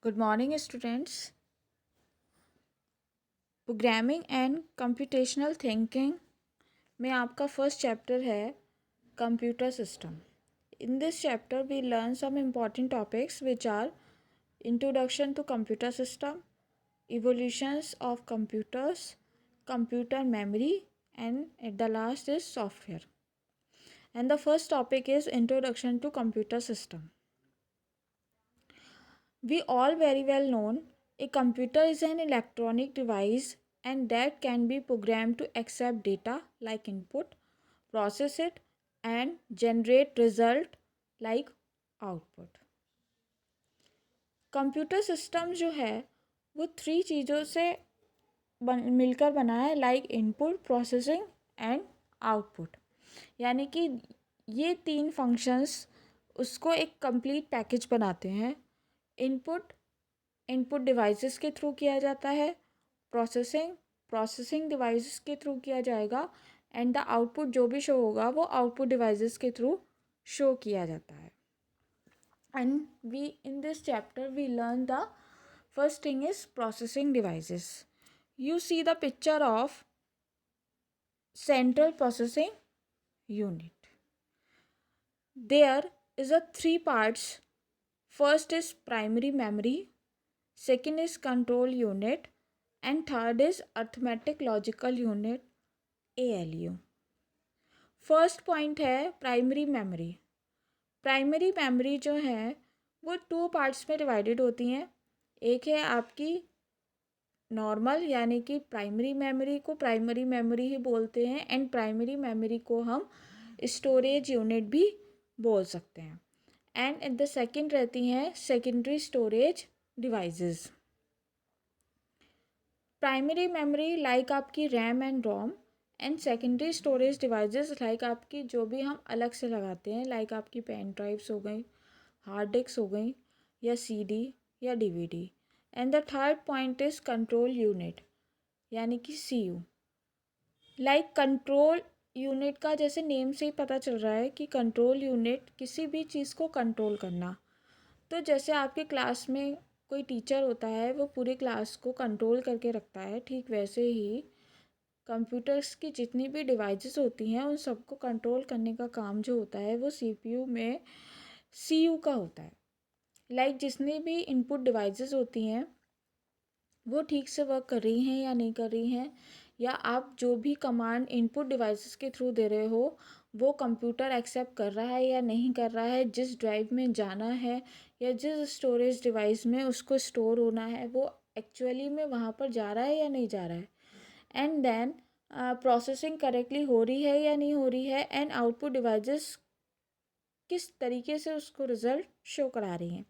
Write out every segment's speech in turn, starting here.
Good morning students. Programming and computational thinking में आपका first chapter है computer system. In this chapter we learn some important topics which are introduction to computer system, evolutions of computers, computer memory, and at the last is software. And the first topic is introduction to computer system. We all very well known a computer is an electronic device and that can be programmed to accept data like input, process it and generate result like output. Computer system जो है वो 3 चीज़ों से मिलकर बना है, like input, processing and output. यानी कि ये 3 फंक्शंस उसको एक कंप्लीट पैकेज बनाते हैं। इनपुट डिवाइसेस के थ्रू किया जाता है, प्रोसेसिंग डिवाइसेस के थ्रू किया जाएगा एंड द आउटपुट जो भी शो होगा वो आउटपुट डिवाइसेस के थ्रू शो किया जाता है। And we in this chapter we learn the first thing is processing devices. You see the picture of central processing unit. There is a 3 parts. First is primary memory, second is control unit and third is arithmetic logical unit ALU. First point है primary memory. Primary memory जो है वो 2 parts में divided होती हैं. एक है आपकी नॉर्मल यानी कि प्राइमरी मेमोरी को प्राइमरी मेमोरी ही बोलते हैं एंड प्राइमरी मेमोरी को हम स्टोरेज यूनिट भी बोल सकते हैं. एंड एट द सेकंड रहती हैं secondary storage devices. Primary memory like आपकी RAM and ROM and secondary storage devices like आपकी जो भी हम अलग से लगाते हैं, लाइक आपकी पेन ड्राइव्स हो गई, हार्ड डिस्क हो गई या सीडी या DVD. And the third point is control unit यानी कि सीयू. लाइक कंट्रोल यूनिट का जैसे नेम से ही पता चल रहा है कि कंट्रोल यूनिट किसी भी चीज़ को कंट्रोल करना. तो जैसे आपके क्लास में कोई टीचर होता है वो पूरी क्लास को कंट्रोल करके रखता है, ठीक वैसे ही कंप्यूटर्स की जितनी भी डिवाइसेस होती हैं उन सबको कंट्रोल करने का काम जो होता है वो सीपीयू में सीयू का होता है. लाइक जितनी भी इनपुट डिवाइसेस होती हैं वो ठीक से वर्क कर रही हैं या नहीं कर रही हैं, या आप जो भी कमांड इनपुट डिवाइसेस के थ्रू दे रहे हो वो कंप्यूटर एक्सेप्ट कर रहा है या नहीं कर रहा है, जिस ड्राइव में जाना है या जिस स्टोरेज डिवाइस में उसको स्टोर होना है वो एक्चुअली में वहाँ पर जा रहा है या नहीं जा रहा है. एंड देन प्रोसेसिंग करेक्टली हो रही है या नहीं हो रही है एंड आउटपुट डिवाइसेस किस तरीके से उसको रिज़ल्ट शो करा रही हैं.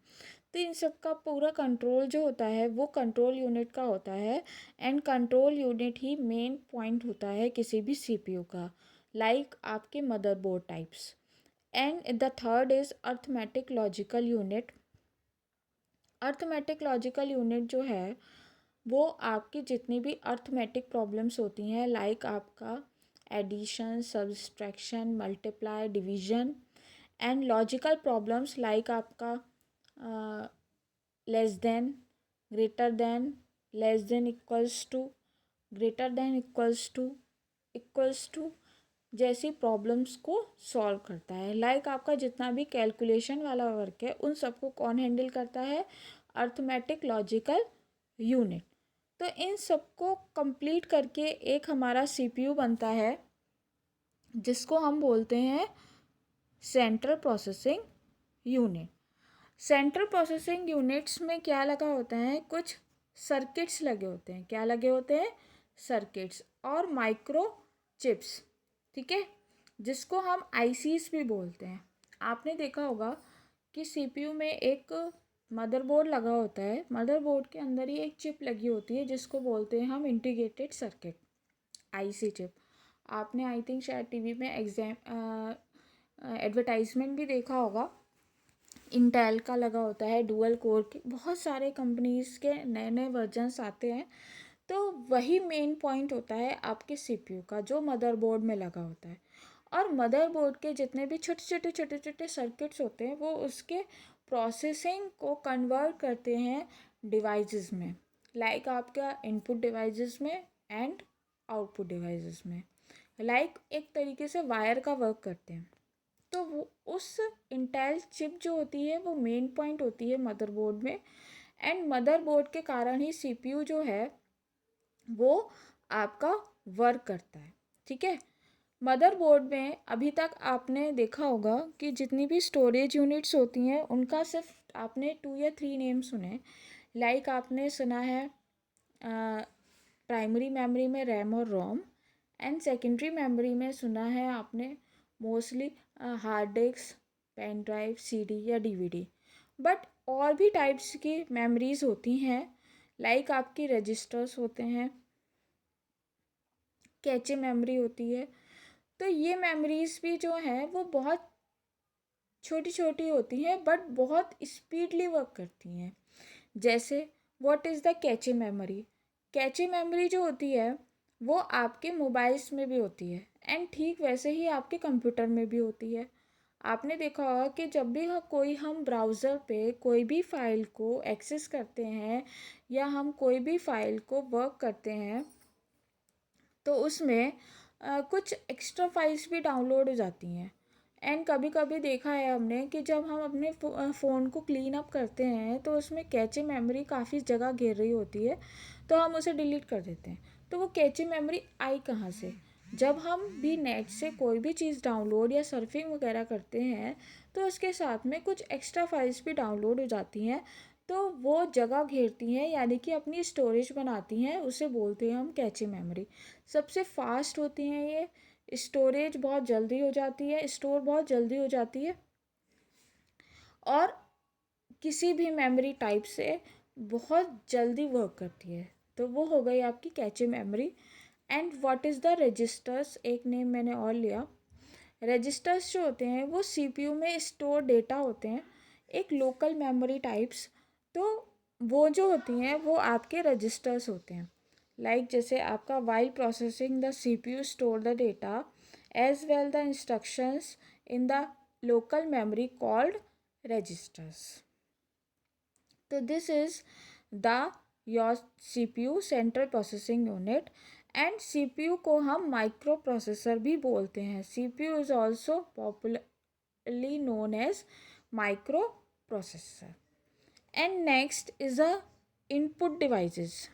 तो इन सब का पूरा कंट्रोल जो होता है वो कंट्रोल यूनिट का होता है and control unit he main point होता है किसी भी सीपीयू का, लाइक आपके motherboard types. And the third is arithmetic logical unit. Arithmetic logical unit जो है वो आपकी जितनी भी अर्थमेटिक प्रॉब्लम्स होती हैं, लाइक आपका addition, subtraction, multiply, division and logical problems like आपका less than, greater than, less than equals to, greater than equals to जैसी प्रॉब्लम्स को सॉल्व करता है. लाइक आपका जितना भी कैलकुलेशन वाला वर्क है उन सबको कौन हैंडल करता है? Arithmetic logical unit. तो इन सबको कंप्लीट करके एक हमारा सीपीयू बनता है जिसको हम बोलते हैं central processing unit. Central processing units में क्या लगा होता है? कुछ सर्किट्स लगे होते हैं. क्या लगे होते हैं? सर्किट्स और माइक्रो चिप्स, ठीक है, जिसको हम आईसीस भी बोलते हैं. आपने देखा होगा कि सीपीयू में एक मदरबोर्ड लगा होता है, मदरबोर्ड के अंदर ही एक चिप लगी होती है जिसको बोलते हैं हम इंटीग्रेटेड सर्किट, आईसी चिप. आपने आई थिंक शायद टीवी में एडवर्टाइजमेंट भी देखा होगा. इंटेल का लगा होता है, डुअल कोर के बहुत सारे कंपनीज़ के नए नए वर्जन्स आते हैं. तो वही मेन पॉइंट होता है आपके सीपीयू का जो मदरबोर्ड में लगा होता है. और मदरबोर्ड के जितने भी छोटे छोटे सर्किट्स होते हैं वो उसके प्रोसेसिंग को कन्वर्ट करते हैं डिवाइसेस में, लाइक आपका इनपुट डिवाइसेस में एंड आउटपुट डिवाइसेस में, लाइक एक तरीके से वायर का वर्क करते हैं। तो वो उस इंटेल चिप जो होती है वो मेन पॉइंट होती है मदरबोर्ड में, एंड मदरबोर्ड के कारण ही सीपीयू जो है वो आपका वर्क करता है। ठीक है, मदरबोर्ड में अभी तक आपने देखा होगा कि जितनी भी स्टोरेज यूनिट्स होती हैं उनका सिर्फ आपने 2 या 3 नेम सुने। लाइक आपने सुना है प्राइमरी मेमोरी में रैम और रोम, एंड सेकेंडरी मेमोरी में सुना है आपने mostly hard disk, pen drive, CD या डीवीडी। बट और भी टाइप्स की मेमोरीज होती हैं, लाइक आपकी रजिस्टर्स होते हैं, कैचे मेमोरी होती है। तो ये मेमोरीज भी जो हैं वो बहुत छोटी छोटी होती हैं बट बहुत स्पीडली वर्क करती हैं। जैसे what is the cache memory? Cache memory जो होती है वो आपके मोबाइल्स में भी होती है, एंड ठीक वैसे ही आपके कंप्यूटर में भी होती है। आपने देखा होगा कि जब भी कोई हम ब्राउज़र पे कोई भी फाइल को एक्सेस करते हैं या हम कोई भी फाइल को वर्क करते हैं तो उसमें कुछ एक्स्ट्रा फाइल्स भी डाउनलोड हो जाती हैं। एंड कभी कभी देखा है हमने कि जब हम अपने फ़ोन को क्लीन अप करते हैं तो उसमें कैचे मेमोरी काफ़ी जगह घेर रही होती है, तो हम उसे डिलीट कर देते हैं। तो वो कैचे मेमोरी आई कहाँ से? जब हम भी नेट से कोई भी चीज़ डाउनलोड या सर्फिंग वगैरह करते हैं तो उसके साथ में कुछ एक्स्ट्रा फाइल्स भी डाउनलोड हो जाती हैं, तो वो जगह घेरती हैं यानी कि अपनी स्टोरेज बनाती हैं, उसे बोलते हैं हम कैचे मेमोरी। सबसे फास्ट होती हैं ये, स्टोरेज बहुत जल्दी हो जाती है, स्टोर बहुत जल्दी हो जाती है, और किसी भी मेमोरी टाइप से बहुत जल्दी वर्क करती है। तो वो हो गई आपकी cache memory. And what is the registers, एक नेम मैंने और लिया। रजिस्टर्स जो होते हैं वो सीपीयू में स्टोर डेटा होते हैं, एक लोकल मेमोरी टाइप्स। तो वो जो होती हैं वो आपके रजिस्टर्स होते हैं। लाइक जैसे आपका while processing the CPU store the data as well the instructions in the local memory called registers. तो this is the your CPU central processing unit, and CPU को हम माइक्रो प्रोसेसर भी बोलते हैं। CPU is also popularly known as micro processor. And next is a input devices.